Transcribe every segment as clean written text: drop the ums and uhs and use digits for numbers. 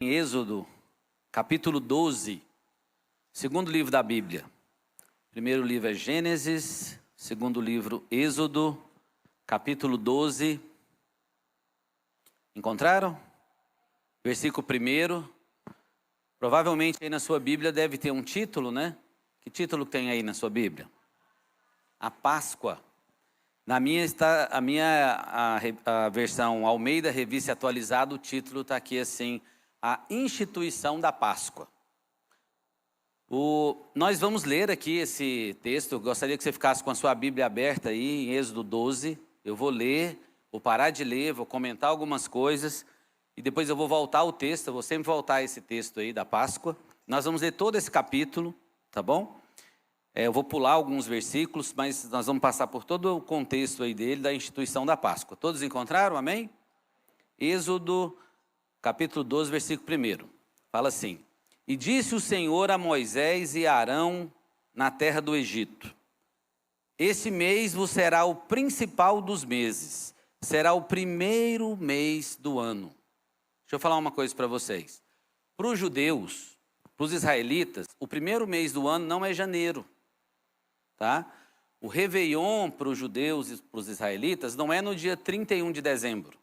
Em Êxodo, capítulo 12, segundo livro da Bíblia. Primeiro livro é Gênesis, segundo livro Êxodo, capítulo 12. Encontraram? Versículo 1. Provavelmente aí na sua Bíblia deve ter um título, né? Que título tem aí na sua Bíblia? A Páscoa. Na minha está a versão Almeida, Revista Atualizada, o título está aqui assim: a instituição da Páscoa. Nós vamos ler aqui esse texto. Eu gostaria que você ficasse com a sua Bíblia aberta aí, em Êxodo 12. Eu vou ler, vou parar de ler, vou comentar algumas coisas e depois eu vou voltar ao texto. Eu vou sempre voltar a esse texto aí da Páscoa. Nós vamos ler todo esse capítulo, tá bom? Eu vou pular alguns versículos, mas nós vamos passar por todo o contexto aí dele, da instituição da Páscoa. Todos encontraram? Amém? Êxodo capítulo 12, versículo 1. Fala assim: E disse o Senhor a Moisés e a Arão na terra do Egito: Este mês vos será o principal dos meses, será o primeiro mês do ano. Deixa eu falar uma coisa para vocês. Para os judeus, para os israelitas, o primeiro mês do ano não é janeiro, tá? O Réveillon para os judeus e para os israelitas não é no dia 31 de dezembro.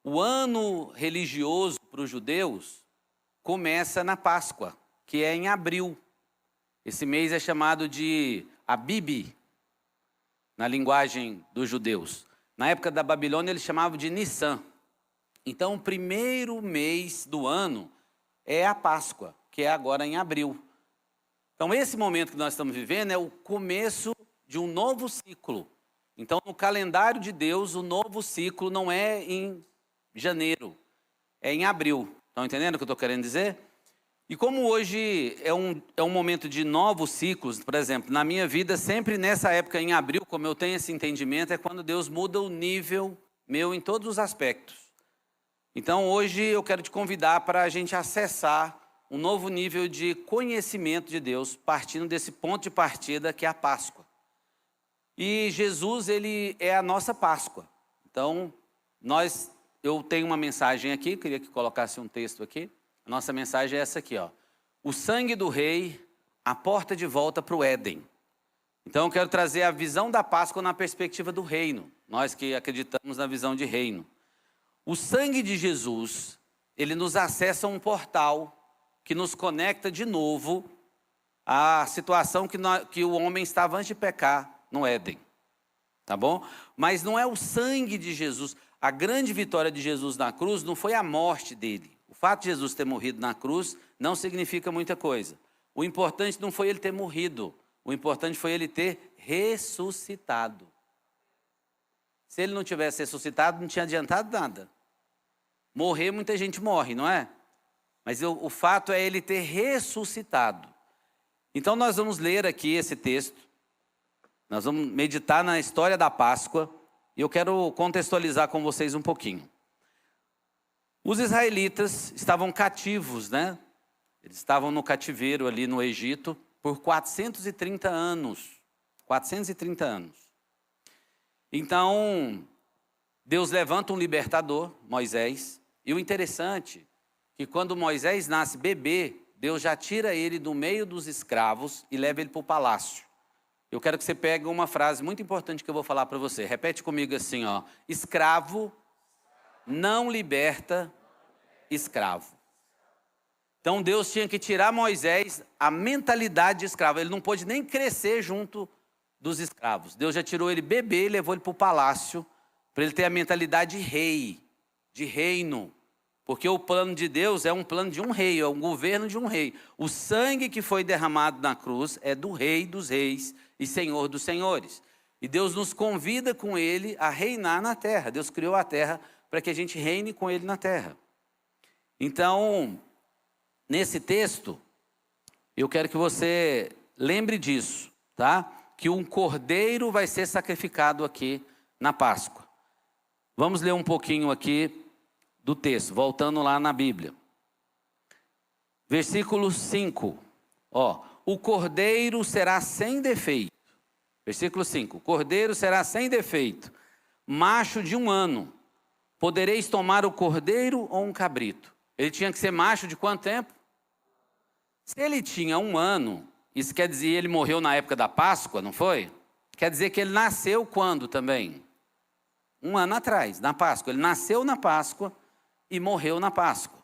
O ano religioso para os judeus começa na Páscoa, que é em abril. Esse mês é chamado de Abib, na linguagem dos judeus. Na época da Babilônia eles chamavam de Nissan. Então o primeiro mês do ano é a Páscoa, que é agora em abril. Então esse momento que nós estamos vivendo é o começo de um novo ciclo. Então no calendário de Deus o novo ciclo não é em janeiro, é em abril. Estão entendendo o que eu estou querendo dizer? E como hoje é um momento de novos ciclos, por exemplo, na minha vida, sempre nessa época, em abril, como eu tenho esse entendimento, é quando Deus muda o nível meu em todos os aspectos. Então hoje eu quero te convidar para a gente acessar um novo nível de conhecimento de Deus, partindo desse ponto de partida que é a Páscoa. E Jesus, ele é a nossa Páscoa. Então, eu tenho uma mensagem aqui, queria que colocasse um texto aqui. A nossa mensagem é essa aqui, ó. O sangue do rei, a porta de volta para o Éden. Então eu quero trazer a visão da Páscoa na perspectiva do reino. Nós que acreditamos na visão de reino. O sangue de Jesus, ele nos acessa um portal que nos conecta de novo à situação que o homem estava antes de pecar no Éden. Tá bom? Mas não é o sangue de Jesus. A grande vitória de Jesus na cruz não foi a morte dele. O fato de Jesus ter morrido na cruz não significa muita coisa. O importante não foi ele ter morrido. O importante foi ele ter ressuscitado. Se ele não tivesse ressuscitado, não tinha adiantado nada. Morrer, muita gente morre, não é? Mas o fato é ele ter ressuscitado. Então nós vamos ler aqui esse texto. Nós vamos meditar na história da Páscoa. E eu quero contextualizar com vocês um pouquinho. Os israelitas estavam cativos, né? Eles estavam no cativeiro ali no Egito por 430 anos. 430 anos. Então, Deus levanta um libertador, Moisés. E o interessante é que quando Moisés nasce bebê, Deus já tira ele do meio dos escravos e leva ele para o palácio. Eu quero que você pegue uma frase muito importante que eu vou falar para você. Repete comigo assim, ó. Escravo não liberta escravo. Então Deus tinha que tirar Moisés a mentalidade de escravo. Ele não pôde nem crescer junto dos escravos. Deus já tirou ele bebê e levou ele para o palácio para ele ter a mentalidade de rei, de reino. Porque o plano de Deus é um plano de um rei, é um governo de um rei. O sangue que foi derramado na cruz é do Rei dos Reis e Senhor dos Senhores. E Deus nos convida com ele a reinar na terra. Deus criou a terra para que a gente reine com ele na terra. Então, nesse texto, eu quero que você lembre disso, tá? Que um cordeiro vai ser sacrificado aqui na Páscoa. Vamos ler um pouquinho aqui do texto, voltando lá na Bíblia. Versículo 5. O cordeiro será sem defeito. Versículo 5. O cordeiro será sem defeito, macho de 1 ano. Podereis tomar o cordeiro ou um cabrito. Ele tinha que ser macho de quanto tempo? Se ele tinha 1 ano, isso quer dizer que ele morreu na época da Páscoa, não foi? Quer dizer que ele nasceu quando também? 1 ano atrás, na Páscoa. Ele nasceu na Páscoa e morreu na Páscoa.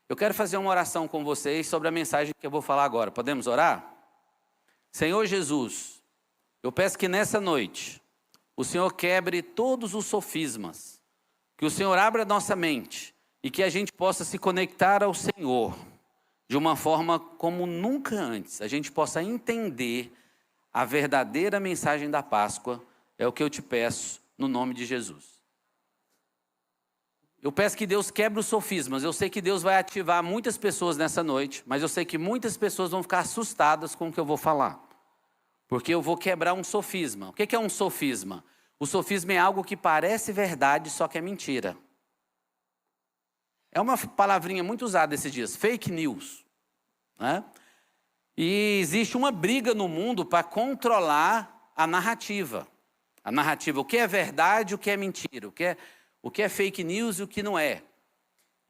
Eu quero fazer uma oração com vocês sobre a mensagem que eu vou falar agora. Podemos orar? Senhor Jesus, eu peço que nessa noite o Senhor quebre todos os sofismas, que o Senhor abra a nossa mente e que a gente possa se conectar ao Senhor de uma forma como nunca antes. A gente possa entender a verdadeira mensagem da Páscoa. É o que eu te peço no nome de Jesus. Eu peço que Deus quebre os sofismas. Eu sei que Deus vai ativar muitas pessoas nessa noite, mas eu sei que muitas pessoas vão ficar assustadas com o que eu vou falar. Porque eu vou quebrar um sofisma. O que é um sofisma? O sofisma é algo que parece verdade, só que é mentira. É uma palavrinha muito usada esses dias, fake news, né? E existe uma briga no mundo para controlar a narrativa. A narrativa, o que é verdade, o que é mentira, o que é fake news e o que não é.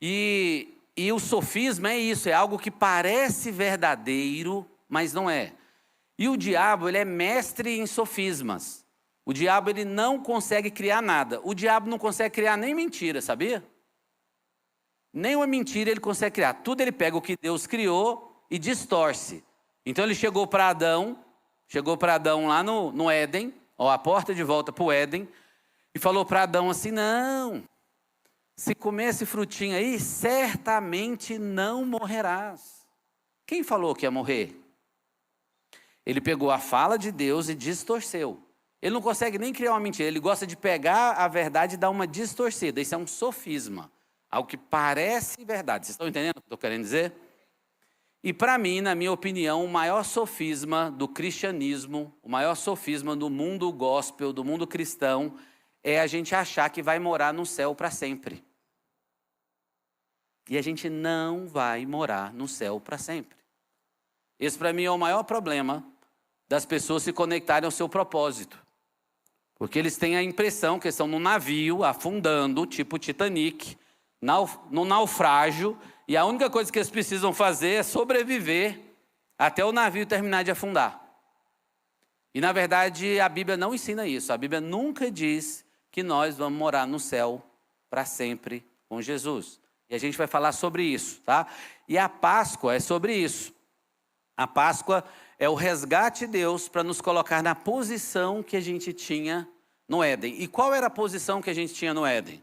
E o sofisma é isso, é algo que parece verdadeiro, mas não é. E o diabo, ele é mestre em sofismas. O diabo, ele não consegue criar nada. O diabo não consegue criar nem mentira, sabia? Nem uma mentira ele consegue criar. Tudo ele pega o que Deus criou e distorce. Então ele chegou para Adão lá no Éden, ó, a porta de volta para o Éden, e falou para Adão assim, não, se comer esse frutinho aí, certamente não morrerás. Quem falou que ia morrer? Ele pegou a fala de Deus e distorceu. Ele não consegue nem criar uma mentira, ele gosta de pegar a verdade e dar uma distorcida. Isso é um sofisma, algo que parece verdade. Vocês estão entendendo o que eu estou querendo dizer? E para mim, na minha opinião, o maior sofisma do cristianismo, o maior sofisma do mundo gospel, do mundo cristão, é a gente achar que vai morar no céu para sempre. E a gente não vai morar no céu para sempre. Esse para mim é o maior problema das pessoas se conectarem ao seu propósito. Porque eles têm a impressão que estão num navio afundando, tipo Titanic, no naufrágio, e a única coisa que eles precisam fazer é sobreviver até o navio terminar de afundar. E na verdade a Bíblia não ensina isso. A Bíblia nunca diz que nós vamos morar no céu para sempre com Jesus. E a gente vai falar sobre isso, tá? E a Páscoa é sobre isso. A Páscoa é o resgate de Deus para nos colocar na posição que a gente tinha no Éden. E qual era a posição que a gente tinha no Éden?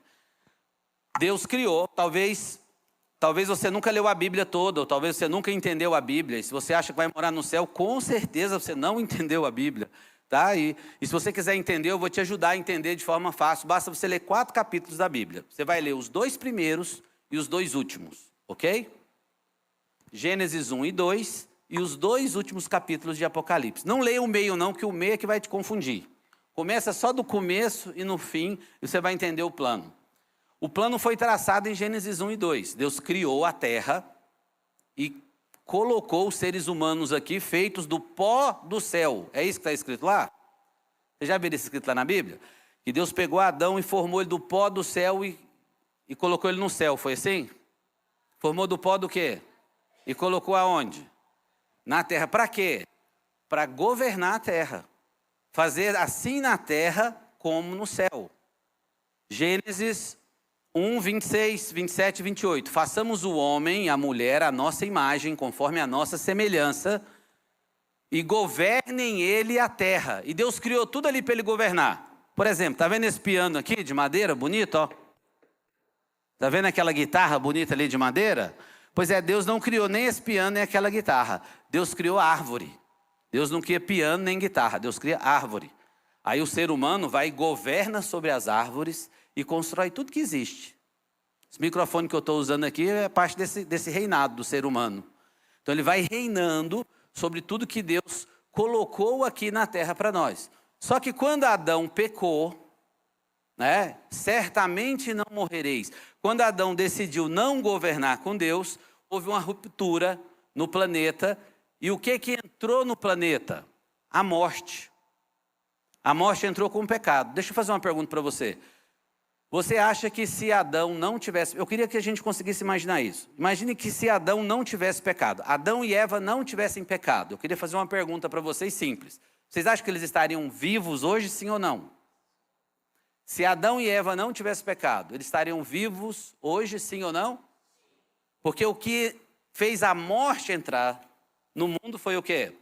Deus criou, talvez você nunca leu a Bíblia toda, ou talvez você nunca entendeu a Bíblia. E se você acha que vai morar no céu, com certeza você não entendeu a Bíblia. Tá? E se você quiser entender, eu vou te ajudar a entender de forma fácil. Basta você ler 4 capítulos da Bíblia. Você vai ler os 2 primeiros e os 2 últimos, ok? Gênesis 1 e 2 e os 2 últimos capítulos de Apocalipse. Não leia o meio não, que o meio é que vai te confundir. Começa só do começo e no fim, e você vai entender o plano. O plano foi traçado em Gênesis 1 e 2. Deus criou a terra e colocou os seres humanos aqui feitos do pó do céu. É isso que está escrito lá? Você já viu isso escrito lá na Bíblia? Que Deus pegou Adão e formou ele do pó do céu e colocou ele no céu. Foi assim? Formou do pó do quê? E colocou aonde? Na terra. Para quê? Para governar a terra. Fazer assim na terra como no céu. Gênesis 1, 26, 27 e 28. Façamos o homem e a mulher à nossa imagem, conforme a nossa semelhança, e governem ele a terra. E Deus criou tudo ali para ele governar. Por exemplo, tá vendo esse piano aqui de madeira bonito, ó? Tá vendo aquela guitarra bonita ali de madeira? Pois é, Deus não criou nem esse piano nem aquela guitarra. Deus criou árvore. Deus não cria piano nem guitarra, Deus cria árvore. Aí o ser humano vai e governa sobre as árvores e constrói tudo que existe. Esse microfone que eu estou usando aqui é parte desse reinado do ser humano. Então ele vai reinando sobre tudo que Deus colocou aqui na terra para nós. Só que quando Adão pecou, né, certamente não morrereis. Quando Adão decidiu não governar com Deus, houve uma ruptura no planeta. E o que entrou no planeta? A morte. A morte entrou com o pecado. Deixa eu fazer uma pergunta para você. Você acha que se Adão não tivesse... Eu queria que a gente conseguisse imaginar isso. Imagine que se Adão não tivesse pecado, Adão e Eva não tivessem pecado. Eu queria fazer uma pergunta para vocês simples. Vocês acham que eles estariam vivos hoje, sim ou não? Se Adão e Eva não tivessem pecado, eles estariam vivos hoje, sim ou não? Porque o que fez a morte entrar no mundo foi o quê?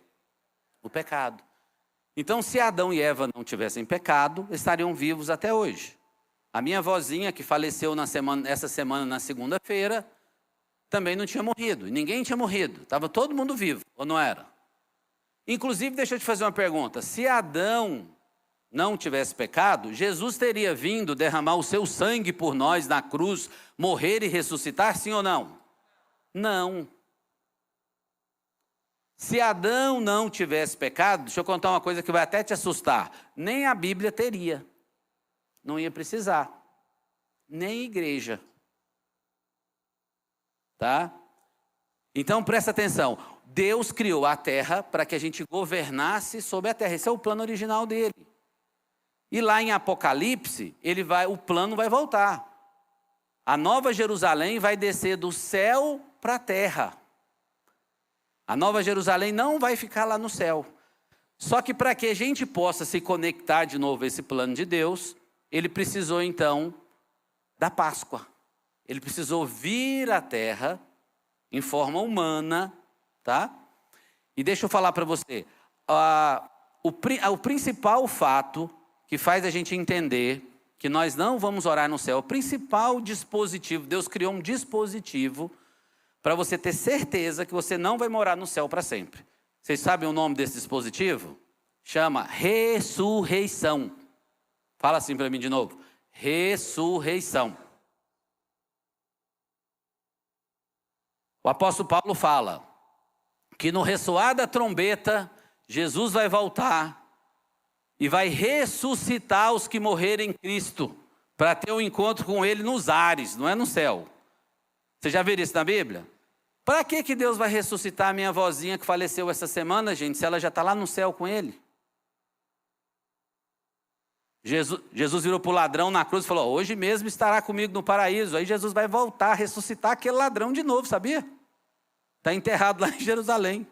O pecado. Então, se Adão e Eva não tivessem pecado, estariam vivos até hoje. A minha vozinha, que faleceu essa semana, na segunda-feira, também não tinha morrido. E ninguém tinha morrido. Estava todo mundo vivo, ou não era? Inclusive, deixa eu te fazer uma pergunta. Se Adão não tivesse pecado, Jesus teria vindo derramar o seu sangue por nós na cruz, morrer e ressuscitar, sim ou não? Não. Se Adão não tivesse pecado, deixa eu contar uma coisa que vai até te assustar. Nem a Bíblia teria. Não ia precisar. Nem igreja. Tá? Então presta atenção. Deus criou a terra para que a gente governasse sobre a terra. Esse é o plano original dele. E lá em Apocalipse, o plano vai voltar. A nova Jerusalém vai descer do céu para a terra. A nova Jerusalém não vai ficar lá no céu. Só que para que a gente possa se conectar de novo a esse plano de Deus, ele precisou então da Páscoa. Ele precisou vir à terra em forma humana, tá? E deixa eu falar para você, o principal fato que faz a gente entender que nós não vamos orar no céu, o principal dispositivo, Deus criou um dispositivo para você ter certeza que você não vai morar no céu para sempre. Vocês sabem o nome desse dispositivo? Chama ressurreição. Fala assim para mim de novo. Ressurreição. O apóstolo Paulo fala que no ressoar da trombeta, Jesus vai voltar e vai ressuscitar os que morrerem em Cristo, para ter um encontro com Ele nos ares, não é no céu. Você já viu isso na Bíblia? Para que Deus vai ressuscitar a minha vozinha que faleceu essa semana, gente, se ela já está lá no céu com Ele? Jesus virou para o ladrão na cruz e falou, hoje mesmo estará comigo no paraíso. Aí Jesus vai voltar a ressuscitar aquele ladrão de novo, sabia? Está enterrado lá em Jerusalém.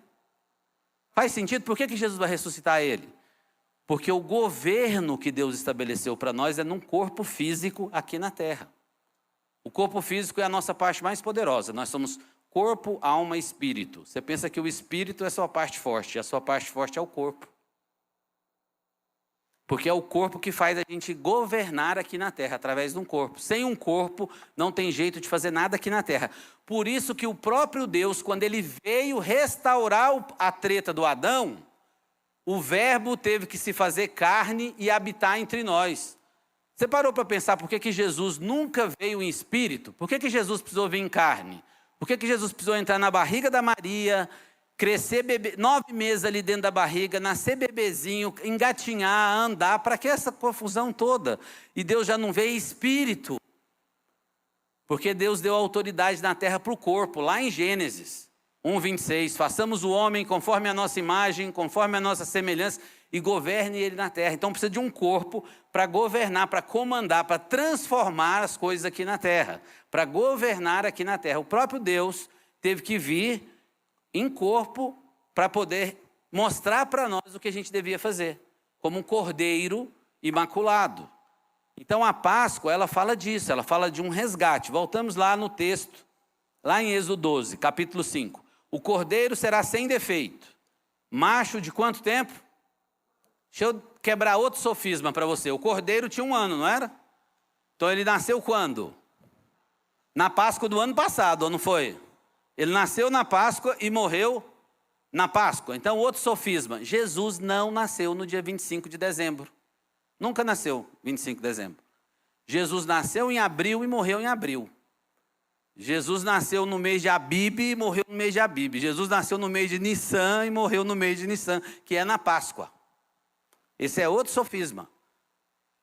Faz sentido? Por que Jesus vai ressuscitar ele? Porque o governo que Deus estabeleceu para nós é num corpo físico aqui na terra. O corpo físico é a nossa parte mais poderosa. Nós somos corpo, alma e espírito. Você pensa que o espírito é a sua parte forte, e a sua parte forte é o corpo. Porque é o corpo que faz a gente governar aqui na terra, através de um corpo. Sem um corpo, não tem jeito de fazer nada aqui na terra. Por isso que o próprio Deus, quando ele veio restaurar a treta do Adão, o verbo teve que se fazer carne e habitar entre nós. Você parou para pensar por que Jesus nunca veio em espírito? Por que Jesus precisou vir em carne? Por que Jesus precisou entrar na barriga da Maria, crescer 9 meses ali dentro da barriga, nascer bebezinho, engatinhar, andar, para que essa confusão toda? E Deus já não veio em espírito. Porque Deus deu autoridade na terra para o corpo, lá em Gênesis 1:26. Façamos o homem conforme a nossa imagem, conforme a nossa semelhança, e governe ele na terra. Então precisa de um corpo para governar, para comandar, para transformar as coisas aqui na terra, para governar aqui na terra. O próprio Deus teve que vir em corpo para poder mostrar para nós o que a gente devia fazer, como um cordeiro imaculado. Então a Páscoa, ela fala disso, ela fala de um resgate. Voltamos lá no texto, lá em Êxodo 12, capítulo 5. O cordeiro será sem defeito. Macho de quanto tempo? Deixa eu quebrar outro sofisma para você. O cordeiro tinha 1 ano, não era? Então ele nasceu quando? Na Páscoa do ano passado, ou não foi? Ele nasceu na Páscoa e morreu na Páscoa. Então outro sofisma. Jesus não nasceu no dia 25 de dezembro. Nunca nasceu 25 de dezembro. Jesus nasceu em abril e morreu em abril. Jesus nasceu no mês de Abib e morreu no mês de Abib. Jesus nasceu no mês de Nissan e morreu no mês de Nissan, que é na Páscoa. Esse é outro sofisma.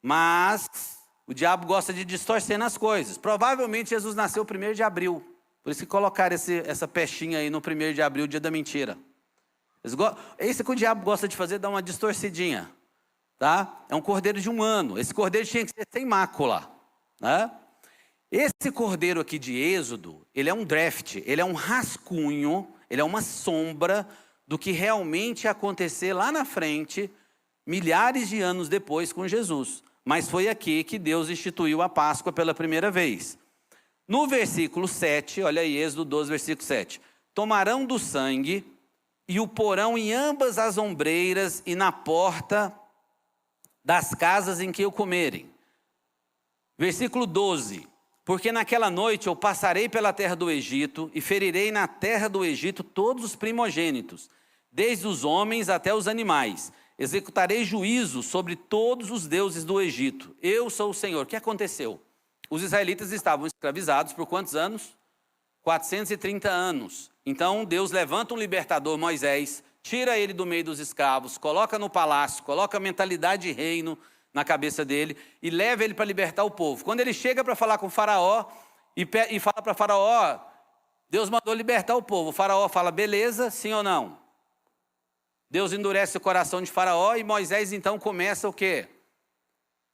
Mas o diabo gosta de distorcer nas coisas. Provavelmente Jesus nasceu 1º de abril. Por isso que colocaram essa pechinha aí no 1º de abril, dia da mentira. Esse que o diabo gosta de fazer, dá uma distorcidinha. Tá? É um cordeiro de 1 ano. Esse cordeiro tinha que ser sem mácula. né? Esse cordeiro aqui de Êxodo, ele é um draft, ele é um rascunho, ele é uma sombra do que realmente ia acontecer lá na frente, milhares de anos depois com Jesus. Mas foi aqui que Deus instituiu a Páscoa pela primeira vez. No versículo 7, olha aí, Êxodo 12, versículo 7. Tomarão do sangue e o porão em ambas as ombreiras e na porta das casas em que o comerem. Versículo 12. Porque naquela noite eu passarei pela terra do Egito e ferirei na terra do Egito todos os primogênitos, desde os homens até os animais. Executarei juízo sobre todos os deuses do Egito. Eu sou o Senhor. O que aconteceu? Os israelitas estavam escravizados por quantos anos? 430 anos. Então Deus levanta um libertador, Moisés, tira ele do meio dos escravos, coloca no palácio, coloca a mentalidade de reino na cabeça dele e leva ele para libertar o povo. Quando ele chega para falar com o faraó e fala para o faraó, Deus mandou libertar o povo. O faraó fala, beleza, sim ou não? Deus endurece o coração de faraó e Moisés então começa o quê?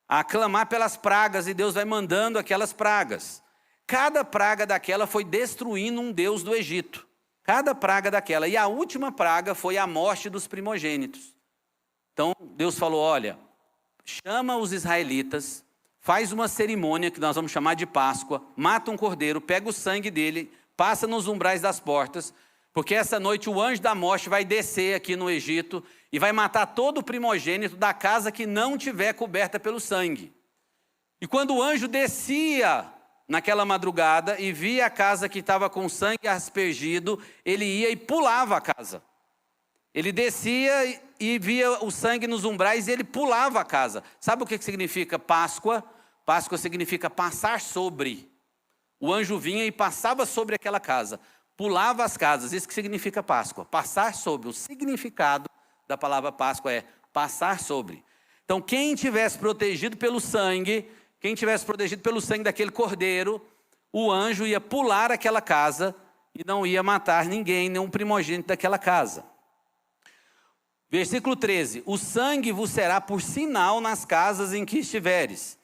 A clamar pelas pragas e Deus vai mandando aquelas pragas. Cada praga daquela foi destruindo um deus do Egito. Cada praga daquela. E a última praga foi a morte dos primogênitos. Então Deus falou, olha, chama os israelitas, faz uma cerimônia que nós vamos chamar de Páscoa, mata um cordeiro, pega o sangue dele, passa nos umbrais das portas, porque essa noite o anjo da morte vai descer aqui no Egito e vai matar todo o primogênito da casa que não tiver coberta pelo sangue. E quando o anjo descia naquela madrugada e via a casa que estava com sangue aspergido, ele ia e pulava a casa. Ele descia e via o sangue nos umbrais e ele pulava a casa. Sabe o que significa Páscoa? Páscoa significa passar sobre. O anjo vinha e passava sobre aquela casa. Pulava as casas, isso que significa Páscoa, passar sobre. O significado da palavra Páscoa é passar sobre. Então quem tivesse protegido pelo sangue daquele cordeiro, o anjo ia pular aquela casa e não ia matar ninguém, nenhum primogênito daquela casa. Versículo 13, o sangue vos será por sinal nas casas em que estiveres.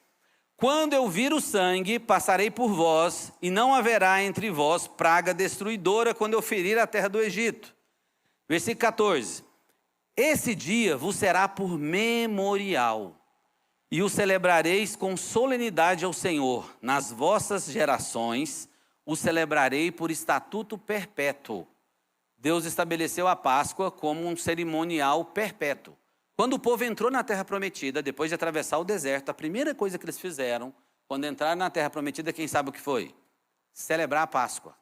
Quando eu vir o sangue, passarei por vós, e não haverá entre vós praga destruidora quando eu ferir a terra do Egito. Versículo 14. Esse dia vos será por memorial, e o celebrareis com solenidade ao Senhor. Nas vossas gerações, o celebrarei por estatuto perpétuo. Deus estabeleceu a Páscoa como um cerimonial perpétuo. Quando o povo entrou na Terra Prometida, depois de atravessar o deserto, a primeira coisa que eles fizeram, quando entraram na Terra Prometida, quem sabe o que foi? Celebrar a Páscoa.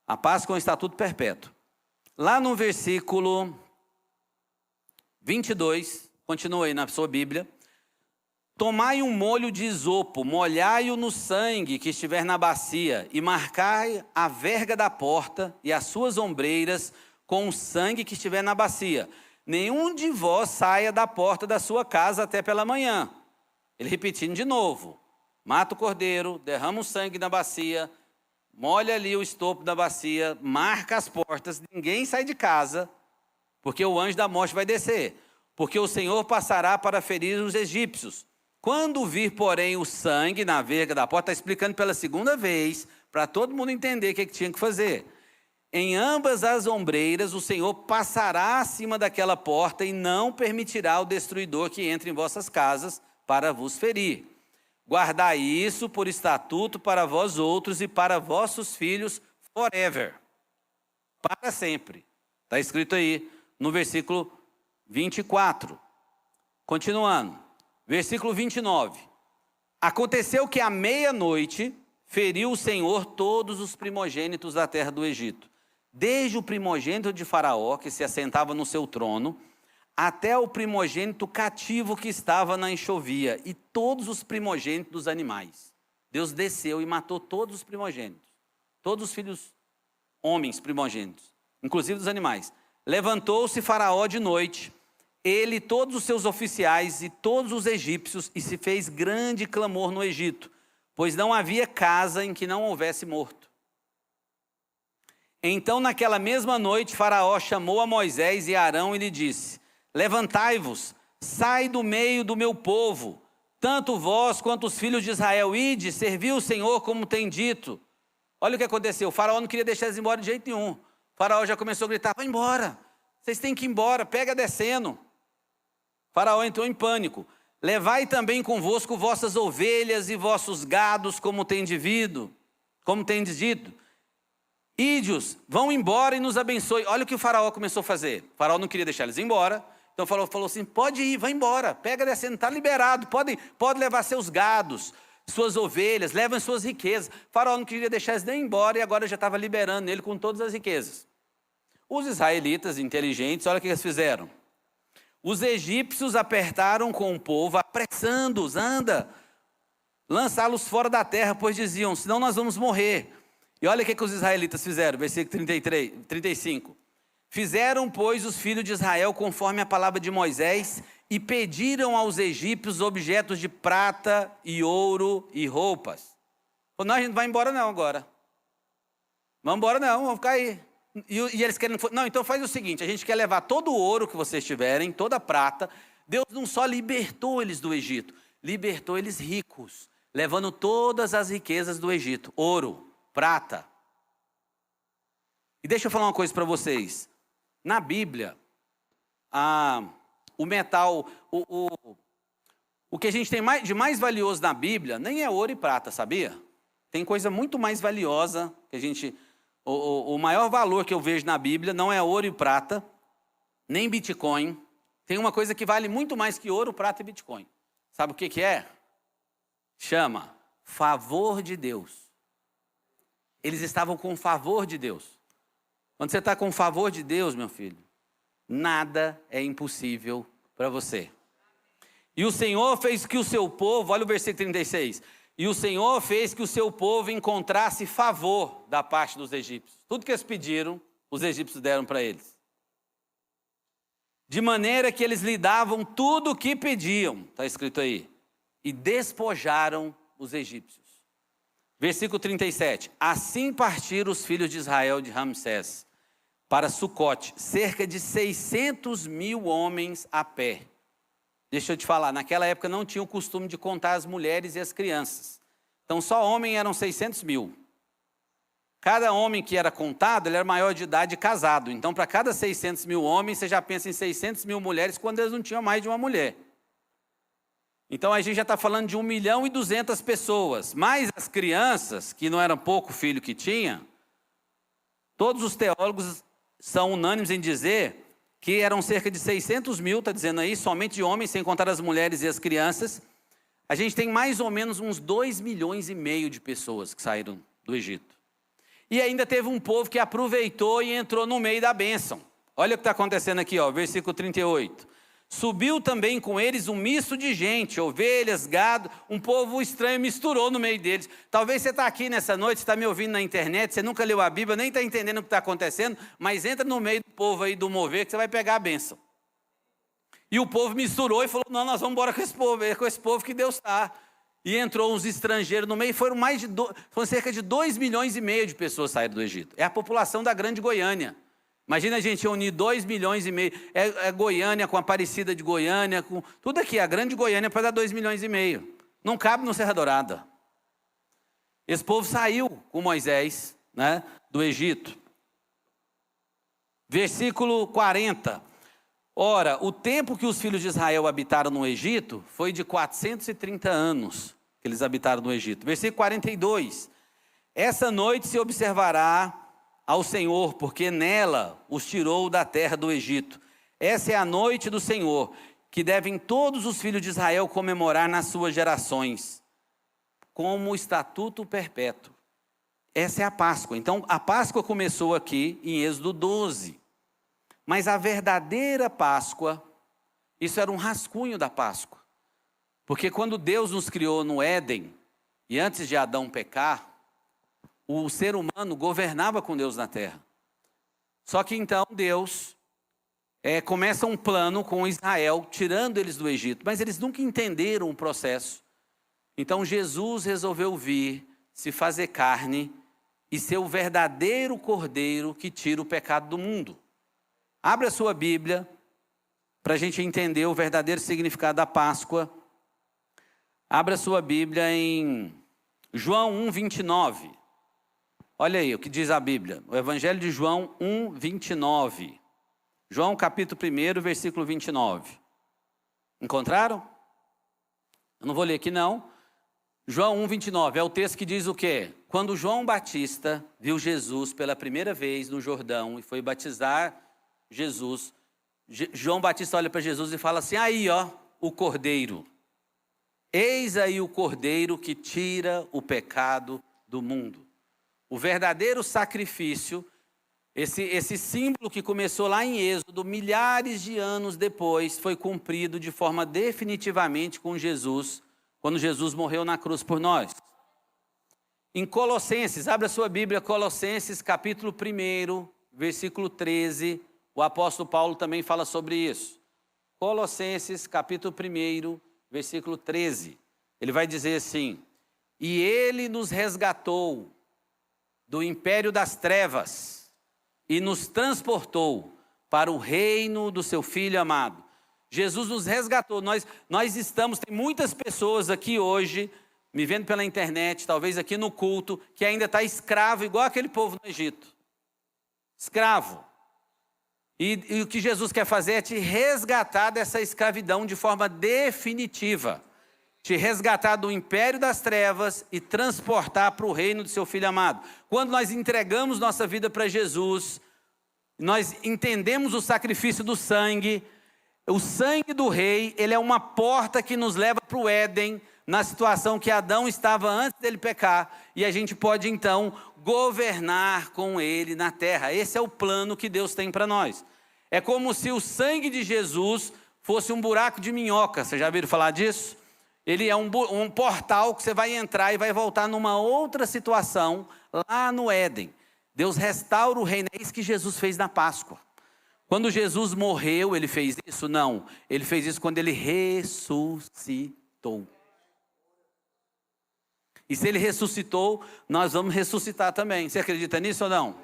A Páscoa é um estatuto perpétuo. Lá no versículo 22, continua aí na sua Bíblia. Tomai um molho de isopo, molhai-o no sangue que estiver na bacia, e marcai a verga da porta e as suas ombreiras com o sangue que estiver na bacia. Nenhum de vós saia da porta da sua casa até pela manhã. Ele repetindo de novo. Mata o cordeiro, derrama o sangue na bacia, molha ali o estopo da bacia, marca as portas, ninguém sai de casa, porque o anjo da morte vai descer. Porque o Senhor passará para ferir os egípcios. Quando vir, porém, o sangue na verga da porta, está explicando pela segunda vez, para todo mundo entender o que tinha que fazer. Em ambas as ombreiras, o Senhor passará acima daquela porta e não permitirá o destruidor que entre em vossas casas para vos ferir. Guardai isso por estatuto para vós outros e para vossos filhos forever. Para sempre. Está escrito aí no versículo 24. Continuando. Versículo 29. Aconteceu que à meia-noite feriu o Senhor todos os primogênitos da terra do Egito. Desde o primogênito de Faraó, que se assentava no seu trono, até o primogênito cativo que estava na enxovia, e todos os primogênitos dos animais. Deus desceu e matou todos os primogênitos, todos os filhos homens primogênitos, inclusive dos animais. Levantou-se Faraó de noite, ele, todos os seus oficiais e todos os egípcios, e se fez grande clamor no Egito, pois não havia casa em que não houvesse morto. Então, naquela mesma noite, Faraó chamou a Moisés e Arão e lhe disse: levantai-vos, sai do meio do meu povo, tanto vós quanto os filhos de Israel, ide, servi o Senhor como tem dito. Olha o que aconteceu, o faraó não queria deixar eles embora de jeito nenhum. O faraó já começou a gritar, vai embora, vocês têm que ir embora, pega descendo. O faraó entrou em pânico. Levai também convosco vossas ovelhas e vossos gados, como tendes dito. Ídios, vão embora e nos abençoe. Olha o que o faraó começou a fazer. O faraó não queria deixar eles ir embora. Então o faraó falou assim, pode ir, vai embora. Pega descendo, está liberado. Pode levar seus gados, suas ovelhas, levem suas riquezas. O faraó não queria deixar eles nem embora e agora já estava liberando ele com todas as riquezas. Os israelitas inteligentes, olha o que eles fizeram. Os egípcios apertaram com o povo, apressando-os, anda, lançá-los fora da terra, pois diziam, senão nós vamos morrer. E olha o que os israelitas fizeram, versículo 35. Fizeram, pois, os filhos de Israel conforme a palavra de Moisés e pediram aos egípcios objetos de prata e ouro e roupas. Falou, não, a gente não vai embora não agora. Vamos embora não, vamos ficar aí. E eles querem, não, então faz o seguinte, a gente quer levar todo o ouro que vocês tiverem, toda a prata. Deus não só libertou eles do Egito, libertou eles ricos, levando todas as riquezas do Egito, ouro, prata. E deixa eu falar uma coisa para vocês, na Bíblia, o metal, o que a gente tem de mais valioso na Bíblia, nem é ouro e prata, sabia? Tem coisa muito mais valiosa que a gente... O maior valor que eu vejo na Bíblia não é ouro e prata, nem Bitcoin. Tem uma coisa que vale muito mais que ouro, prata e Bitcoin. Sabe o que é? Chama favor de Deus. Eles estavam com o favor de Deus. Quando você está com o favor de Deus, meu filho, nada é impossível para você. E o Senhor fez que o seu povo, olha o versículo 36... E o Senhor fez que o seu povo encontrasse favor da parte dos egípcios. Tudo que eles pediram, os egípcios deram para eles. De maneira que eles lhe davam tudo o que pediam, está escrito aí. E despojaram os egípcios. Versículo 37. Assim partiram os filhos de Israel de Ramsés para Sucote, cerca de 600 mil homens a pé. Deixa eu te falar, naquela época não tinha o costume de contar as mulheres e as crianças. Então só homem eram 600 mil. Cada homem que era contado, ele era maior de idade e casado. Então para cada 600 mil homens, você já pensa em 600 mil mulheres quando eles não tinham mais de uma mulher. Então a gente já está falando de 1.200.000 pessoas. Mais as crianças, que não eram pouco filho que tinha, todos os teólogos são unânimes em dizer que eram cerca de 600 mil, está dizendo aí, somente de homens, sem contar as mulheres e as crianças. A gente tem mais ou menos uns 2,5 milhões de pessoas que saíram do Egito. E ainda teve um povo que aproveitou e entrou no meio da bênção. Olha o que está acontecendo aqui, ó, versículo 38. Subiu também com eles um misto de gente, ovelhas, gado, um povo estranho misturou no meio deles. Talvez você está aqui nessa noite, está me ouvindo na internet, você nunca leu a Bíblia, nem está entendendo o que está acontecendo, mas entra no meio do povo aí do mover que você vai pegar a bênção. E o povo misturou e falou, não, nós vamos embora com esse povo, é com esse povo que Deus está. E entrou uns estrangeiros no meio, foram cerca de 2,5 milhões de pessoas saíram do Egito. É a população da Grande Goiânia. Imagina a gente unir 2,5 milhões. É Goiânia com a Aparecida de Goiânia, com tudo aqui, a Grande Goiânia para dar 2,5 milhões. Não cabe no Serra Dourada. Esse povo saiu com Moisés, né, do Egito. Versículo 40. Ora, o tempo que os filhos de Israel habitaram no Egito foi de 430 anos que eles habitaram no Egito. Versículo 42. Essa noite se observará ao Senhor, porque nela os tirou da terra do Egito. Essa é a noite do Senhor, que devem todos os filhos de Israel comemorar nas suas gerações, como estatuto perpétuo. Essa é a Páscoa. Então, a Páscoa começou aqui em Êxodo 12. Mas a verdadeira Páscoa, isso era um rascunho da Páscoa. Porque quando Deus nos criou no Éden, e antes de Adão pecar, o ser humano governava com Deus na terra. Só que então Deus começa um plano com Israel, tirando eles do Egito. Mas eles nunca entenderam o processo. Então Jesus resolveu vir, se fazer carne e ser o verdadeiro cordeiro que tira o pecado do mundo. Abra a sua Bíblia para a gente entender o verdadeiro significado da Páscoa. Abra sua Bíblia em João 1:29. Olha aí o que diz a Bíblia. O Evangelho de João 1:29. João capítulo 1, versículo 29. Encontraram? Eu não vou ler aqui não. João 1:29 é o texto que diz o quê? Quando João Batista viu Jesus pela primeira vez no Jordão e foi batizar Jesus, João Batista olha para Jesus e fala assim: aí ó, o Cordeiro. Eis aí o Cordeiro que tira o pecado do mundo. O verdadeiro sacrifício, esse símbolo que começou lá em Êxodo, milhares de anos depois, foi cumprido de forma definitivamente com Jesus, quando Jesus morreu na cruz por nós. Em Colossenses, abra sua Bíblia, Colossenses capítulo 1, versículo 13, o apóstolo Paulo também fala sobre isso. Colossenses capítulo 1, versículo 13, ele vai dizer assim: e ele nos resgatou do império das trevas e nos transportou para o reino do seu Filho amado. Jesus nos resgatou, nós estamos, tem muitas pessoas aqui hoje, me vendo pela internet, talvez aqui no culto, que ainda está escravo, igual aquele povo no Egito. Escravo. E o que Jesus quer fazer é te resgatar dessa escravidão de forma definitiva. Te resgatar do império das trevas e transportar para o reino do seu Filho amado. Quando nós entregamos nossa vida para Jesus, nós entendemos o sacrifício do sangue. O sangue do rei, ele é uma porta que nos leva para o Éden, na situação que Adão estava antes dele pecar, e a gente pode então governar com ele na terra. Esse é o plano que Deus tem para nós. É como se o sangue de Jesus fosse um buraco de minhoca. Vocês já viram falar disso? Ele é um portal que você vai entrar e vai voltar numa outra situação lá no Éden. Deus restaura o reino. É isso que Jesus fez na Páscoa. Quando Jesus morreu, ele fez isso? Não. Ele fez isso quando ele ressuscitou. E se ele ressuscitou, nós vamos ressuscitar também. Você acredita nisso ou não?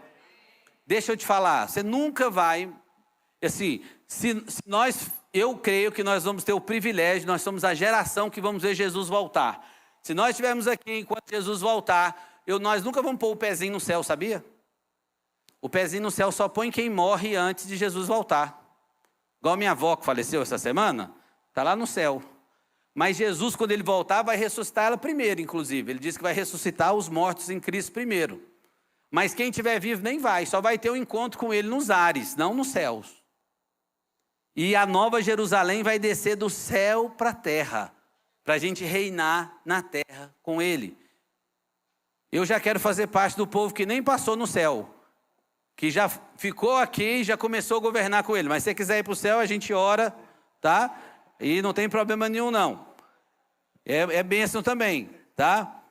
Deixa eu te falar, você nunca vai... Assim, eu creio que nós vamos ter o privilégio, nós somos a geração que vamos ver Jesus voltar. Se nós estivermos aqui enquanto Jesus voltar, nós nunca vamos pôr o pezinho no céu, sabia? O pezinho no céu só põe quem morre antes de Jesus voltar. Igual minha avó que faleceu essa semana, está lá no céu. Mas Jesus, quando ele voltar, vai ressuscitar ela primeiro, inclusive. Ele diz que vai ressuscitar os mortos em Cristo primeiro. Mas quem estiver vivo nem vai, só vai ter um encontro com ele nos ares, não nos céus. E a nova Jerusalém vai descer do céu para a terra, para a gente reinar na terra com ele. Eu já quero fazer parte do povo que nem passou no céu, que já ficou aqui e já começou a governar com ele. Mas se você quiser ir para o céu, a gente ora, tá? E não tem problema nenhum, não. É bênção também, tá?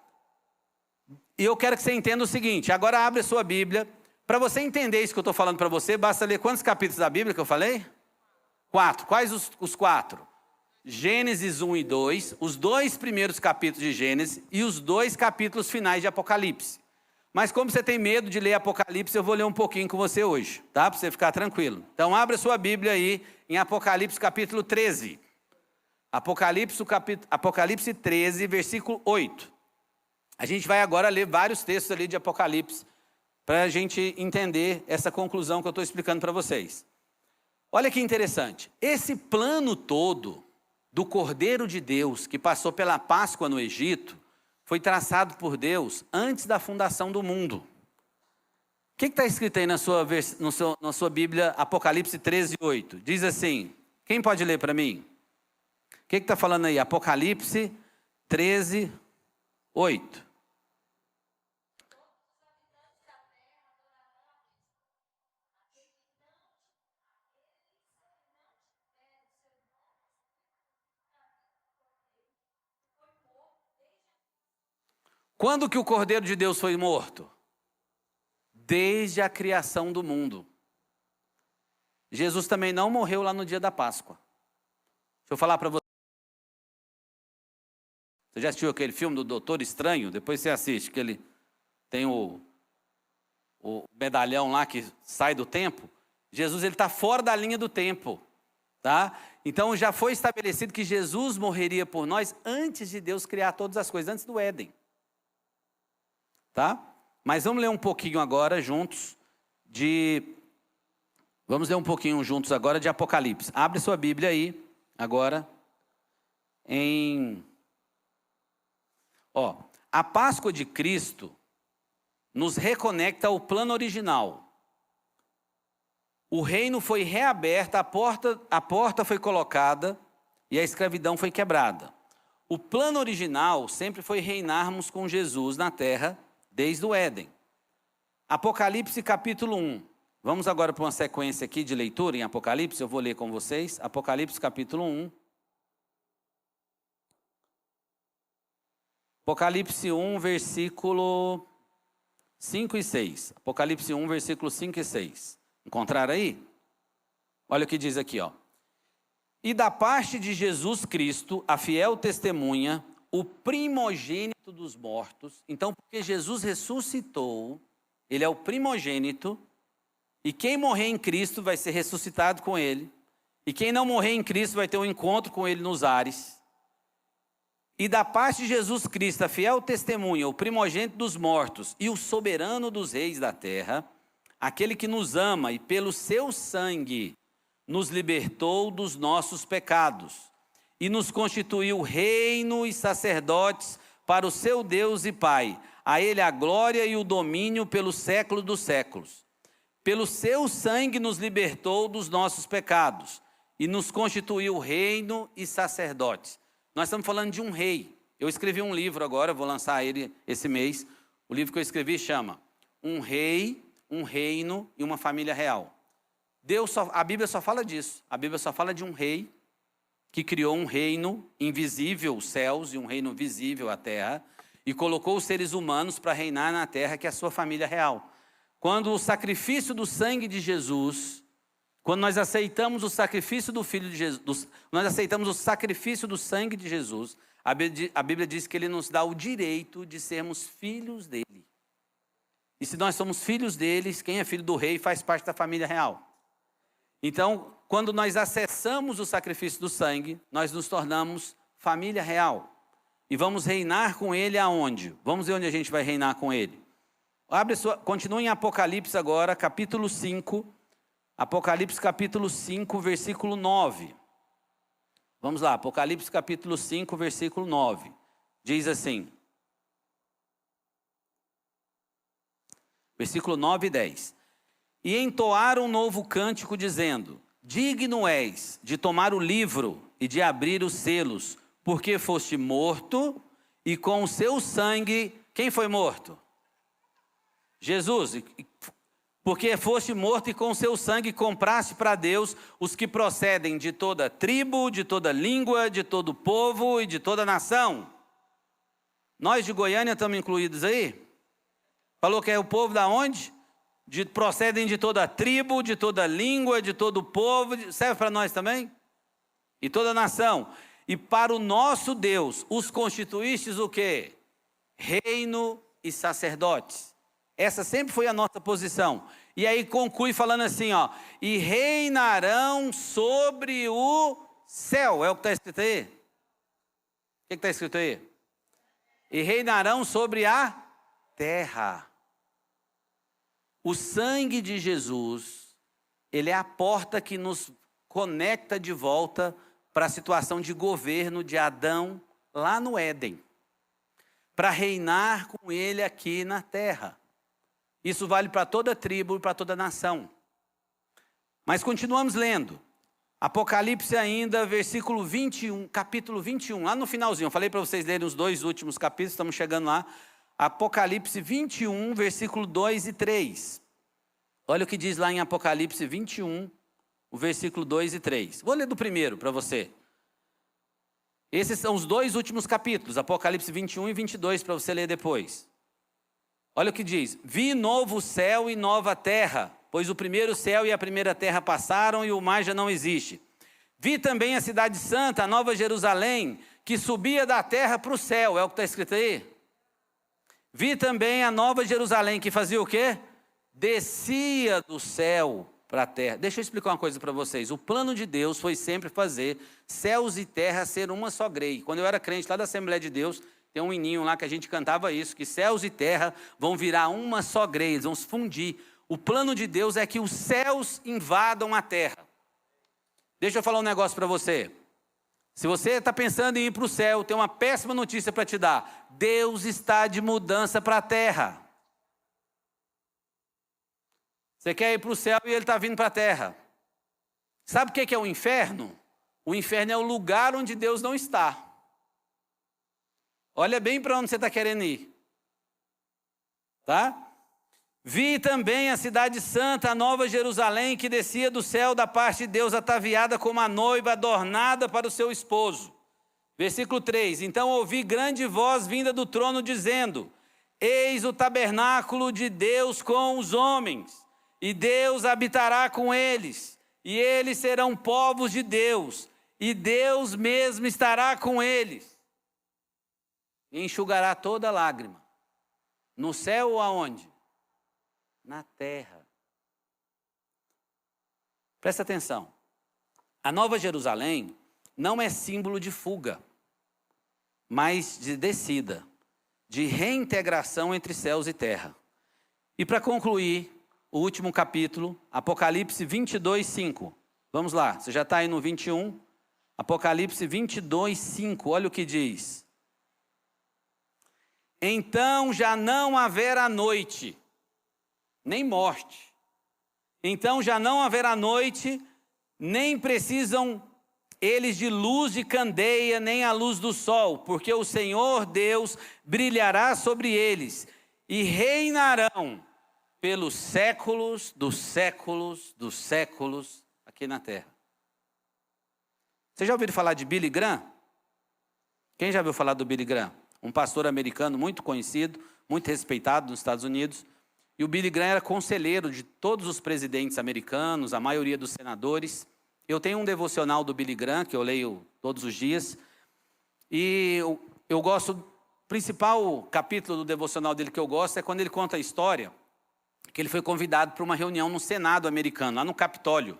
E eu quero que você entenda o seguinte, agora abre a sua Bíblia. Para você entender isso que eu estou falando para você, basta ler quantos capítulos da Bíblia que eu falei? 4. Quais os 4? Gênesis 1 e 2, os 2 primeiros capítulos de Gênesis e os 2 capítulos finais de Apocalipse. Mas como você tem medo de ler Apocalipse, eu vou ler um pouquinho com você hoje, tá? Para você ficar tranquilo. Então abra sua Bíblia aí em Apocalipse capítulo 13. Apocalipse 13, versículo 8. A gente vai agora ler vários textos ali de Apocalipse para a gente entender essa conclusão que eu estou explicando para vocês. Olha que interessante. Esse plano todo do Cordeiro de Deus que passou pela Páscoa no Egito foi traçado por Deus antes da fundação do mundo. O que está escrito aí na sua Bíblia, Apocalipse 13, 8? Diz assim, quem pode ler para mim? O que está falando aí? Apocalipse 13, 8. Quando que o Cordeiro de Deus foi morto? Desde a criação do mundo. Jesus também não morreu lá no dia da Páscoa. Deixa eu falar para você. Você já assistiu aquele filme do Doutor Estranho? Depois você assiste, que ele tem o medalhão lá que sai do tempo. Jesus está fora da linha do tempo. Tá? Então já foi estabelecido que Jesus morreria por nós antes de Deus criar todas as coisas, antes do Éden. Tá? Mas vamos ler um pouquinho agora juntos Vamos ler um pouquinho juntos agora de Apocalipse. Abre sua Bíblia aí, agora, a Páscoa de Cristo nos reconecta ao plano original. O reino foi reaberto, a porta foi colocada e a escravidão foi quebrada. O plano original sempre foi reinarmos com Jesus na terra desde o Éden. Apocalipse capítulo 1. Vamos agora para uma sequência aqui de leitura em Apocalipse, eu vou ler com vocês. Apocalipse capítulo 1. Apocalipse 1, versículo 5 e 6. Apocalipse 1, versículo 5 e 6. Encontraram aí? Olha o que diz aqui, ó. E da parte de Jesus Cristo, a fiel testemunha, o primogênito dos mortos. Então, porque Jesus ressuscitou, ele é o primogênito, e quem morrer em Cristo vai ser ressuscitado com ele, e quem não morrer em Cristo vai ter um encontro com ele nos ares. E da parte de Jesus Cristo, a fiel testemunha, o primogênito dos mortos e o soberano dos reis da terra, aquele que nos ama e pelo seu sangue nos libertou dos nossos pecados e nos constituiu reino e sacerdotes para o seu Deus e Pai. A ele a glória e o domínio pelo século dos séculos. Pelo seu sangue nos libertou dos nossos pecados e nos constituiu reino e sacerdotes. Nós estamos falando de um rei. Eu escrevi um livro agora, vou lançar ele esse mês. O livro que eu escrevi chama Um Rei, um Reino e uma Família Real. A Bíblia só fala disso. A Bíblia só fala de um rei que criou um reino invisível, os céus, e um reino visível, a terra, e colocou os seres humanos para reinar na terra, que é a sua família real. Quando o sacrifício do sangue de Jesus, quando nós aceitamos o sacrifício do Filho de Jesus, nós aceitamos o sacrifício do sangue de Jesus, a Bíblia diz que ele nos dá o direito de sermos filhos dele. E se nós somos filhos deles, quem é filho do rei faz parte da família real. Então, quando nós acessamos o sacrifício do sangue, nós nos tornamos família real. E vamos reinar com ele aonde? Vamos ver onde a gente vai reinar com ele. Continua em Apocalipse agora, capítulo 5. Apocalipse capítulo 5, versículo 9. Vamos lá, Apocalipse capítulo 5, versículo 9. Diz assim. Versículo 9 e 10. E entoaram um novo cântico dizendo: digno és de tomar o livro e de abrir os selos, porque foste morto e com o seu sangue... Quem foi morto? Jesus. Porque foste morto e com o seu sangue compraste para Deus os que procedem de toda tribo, de toda língua, de todo povo e de toda nação. Nós de Goiânia estamos incluídos aí? Falou que é o povo da onde? Procedem de toda tribo, de toda língua, de todo povo. Serve para nós também? E toda nação. E para o nosso Deus os constituístes o quê? Reino e sacerdotes. Essa sempre foi a nossa posição. E aí conclui falando assim, ó. E reinarão sobre o céu. É o que está escrito aí? O que está escrito aí? E reinarão sobre a terra. O sangue de Jesus, ele é a porta que nos conecta de volta para a situação de governo de Adão lá no Éden. Para reinar com ele aqui na terra. Isso vale para toda tribo e para toda nação. Mas continuamos lendo. Apocalipse ainda, versículo 21, capítulo 21, lá no finalzinho. Eu falei para vocês lerem os 2 últimos capítulos, estamos chegando lá. Apocalipse 21, versículo 2 e 3. Olha o que diz lá em Apocalipse 21, o versículo 2 e 3. Vou ler do primeiro para você. Esses são os 2 últimos capítulos, Apocalipse 21 e 22, para você ler depois. Olha o que diz: vi novo céu e nova terra, pois o primeiro céu e a primeira terra passaram e o mar já não existe. Vi também a cidade santa, a nova Jerusalém, que subia da terra para o céu. É o que está escrito aí? Vi também a nova Jerusalém, que fazia o quê? Descia do céu para a terra. Deixa eu explicar uma coisa para vocês. O plano de Deus foi sempre fazer céus e terra ser uma só grei. Quando eu era crente lá da Assembleia de Deus, tem um hininho lá que a gente cantava isso, que céus e terra vão virar uma só grei, eles vão se fundir. O plano de Deus é que os céus invadam a terra. Deixa eu falar um negócio para você. Se você está pensando em ir para o céu, tem uma péssima notícia para te dar. Deus está de mudança para a terra. Você quer ir para o céu e ele está vindo para a terra. Sabe o que é o inferno? O inferno é o lugar onde Deus não está. Olha bem para onde você está querendo ir. Tá? Vi também a cidade santa, a nova Jerusalém, que descia do céu da parte de Deus, ataviada como a noiva adornada para o seu esposo. Versículo 3. Então ouvi grande voz vinda do trono dizendo: eis o tabernáculo de Deus com os homens, e Deus habitará com eles, e eles serão povos de Deus, e Deus mesmo estará com eles, e enxugará toda lágrima. No céu ou aonde? Na terra. Presta atenção. A Nova Jerusalém não é símbolo de fuga, mas de descida, de reintegração entre céus e terra. E para concluir, o último capítulo, Apocalipse 22, 5. Vamos lá, você já está aí no 21. Apocalipse 22, 5, olha o que diz. Então já não haverá noite, nem morte. Então já não haverá noite, nem precisam eles de luz de candeia, nem a luz do sol, porque o Senhor Deus brilhará sobre eles, e reinarão pelos séculos dos séculos dos séculos aqui na terra. Você já ouviu falar de Billy Graham? Quem já ouviu falar do Billy Graham? Um pastor americano muito conhecido, muito respeitado nos Estados Unidos. E o Billy Graham era conselheiro de todos os presidentes americanos, a maioria dos senadores. Eu tenho um devocional do Billy Graham, que eu leio todos os dias. E eu gosto, o principal capítulo do devocional dele que eu gosto é quando ele conta a história que ele foi convidado para uma reunião no Senado americano, lá no Capitólio.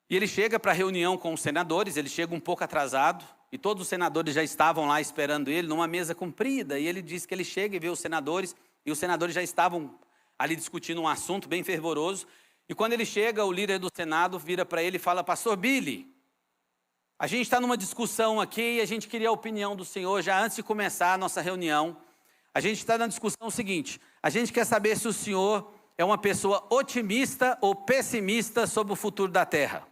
E ele chega para a reunião com os senadores, ele chega um pouco atrasado, e todos os senadores já estavam lá esperando ele, numa mesa comprida. E ele diz que ele chega e vê os senadores, e os senadores já estavam ali discutindo um assunto bem fervoroso. E quando ele chega, o líder do Senado vira para ele e fala: pastor Billy, a gente está numa discussão aqui e a gente queria a opinião do senhor já antes de começar a nossa reunião. A gente está na discussão seguinte: a gente quer saber se o senhor é uma pessoa otimista ou pessimista sobre o futuro da terra.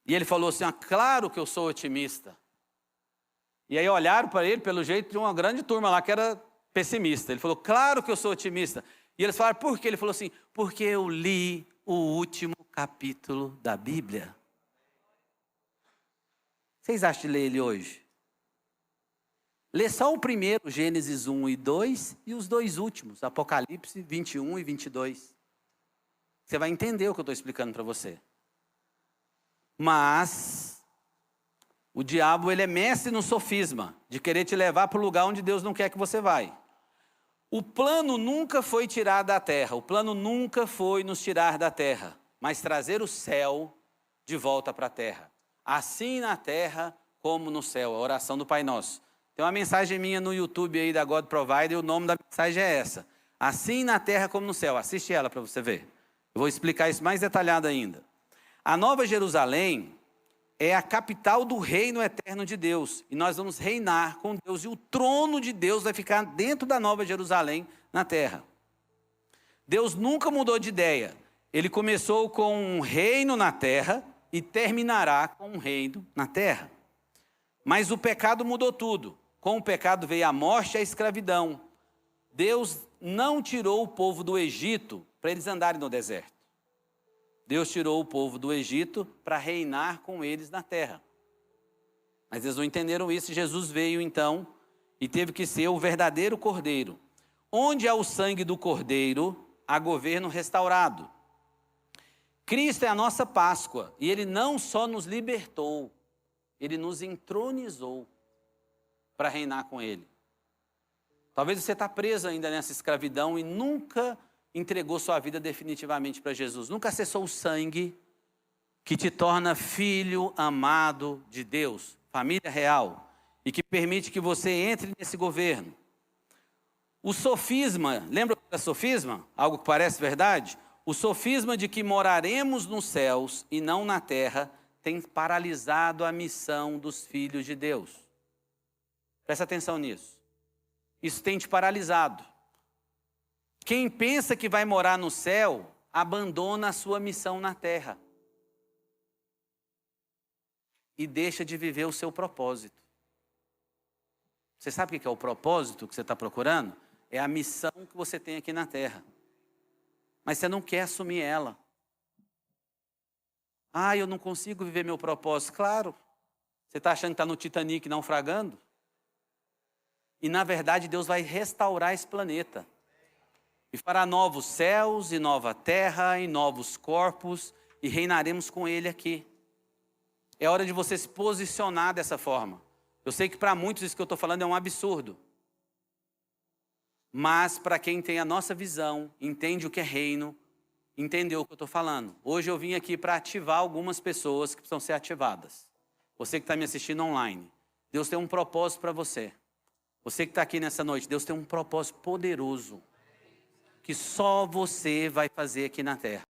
E ele falou assim: claro que eu sou otimista. E aí olharam para ele, pelo jeito de uma grande turma lá que era pessimista. Ele falou: claro que eu sou otimista. E eles falaram: por quê? Ele falou assim: porque eu li o último capítulo da Bíblia. Vocês acham de ler ele hoje? Lê só o primeiro, Gênesis 1 e 2, e os dois últimos, Apocalipse 21 e 22. Você vai entender o que eu estou explicando para você. Mas o diabo, ele é mestre no sofisma, de querer te levar para o lugar onde Deus não quer que você vai. O plano nunca foi tirar da terra, o plano nunca foi nos tirar da terra, mas trazer o céu de volta para a terra. Assim na terra como no céu, a oração do Pai Nosso. Tem uma mensagem minha no YouTube aí da God Provider, e o nome da mensagem é essa: assim na terra como no céu. Assiste ela para você ver. Eu vou explicar isso mais detalhado ainda. A Nova Jerusalém é a capital do reino eterno de Deus. E nós vamos reinar com Deus. E o trono de Deus vai ficar dentro da Nova Jerusalém na terra. Deus nunca mudou de ideia. Ele começou com um reino na terra e terminará com um reino na terra. Mas o pecado mudou tudo. Com o pecado veio a morte e a escravidão. Deus não tirou o povo do Egito para eles andarem no deserto. Deus tirou o povo do Egito para reinar com eles na terra. Mas eles não entenderam isso, e Jesus veio então e teve que ser o verdadeiro cordeiro. Onde há o sangue do cordeiro, há governo restaurado. Cristo é a nossa Páscoa, e Ele não só nos libertou, Ele nos entronizou para reinar com Ele. Talvez você está preso ainda nessa escravidão e nunca entregou sua vida definitivamente para Jesus. Nunca acessou o sangue que te torna filho amado de Deus, família real, e que permite que você entre nesse governo. O sofisma, lembra da sofisma? Algo que parece verdade? O sofisma de que moraremos nos céus e não na terra tem paralisado a missão dos filhos de Deus. Presta atenção nisso. Isso tem te paralisado. Quem pensa que vai morar no céu, abandona a sua missão na terra. E deixa de viver o seu propósito. Você sabe o que é o propósito que você está procurando? É a missão que você tem aqui na terra. Mas você não quer assumir ela. Ah, eu não consigo viver meu propósito. Claro. Você está achando que está no Titanic naufragando? E na verdade Deus vai restaurar esse planeta. E fará novos céus e nova terra e novos corpos. E reinaremos com Ele aqui. É hora de você se posicionar dessa forma. Eu sei que para muitos isso que eu estou falando é um absurdo. Mas para quem tem a nossa visão, entende o que é reino, entendeu o que eu estou falando. Hoje eu vim aqui para ativar algumas pessoas que precisam ser ativadas. Você que está me assistindo online, Deus tem um propósito para você. Você que está aqui nessa noite, Deus tem um propósito poderoso que só você vai fazer aqui na terra.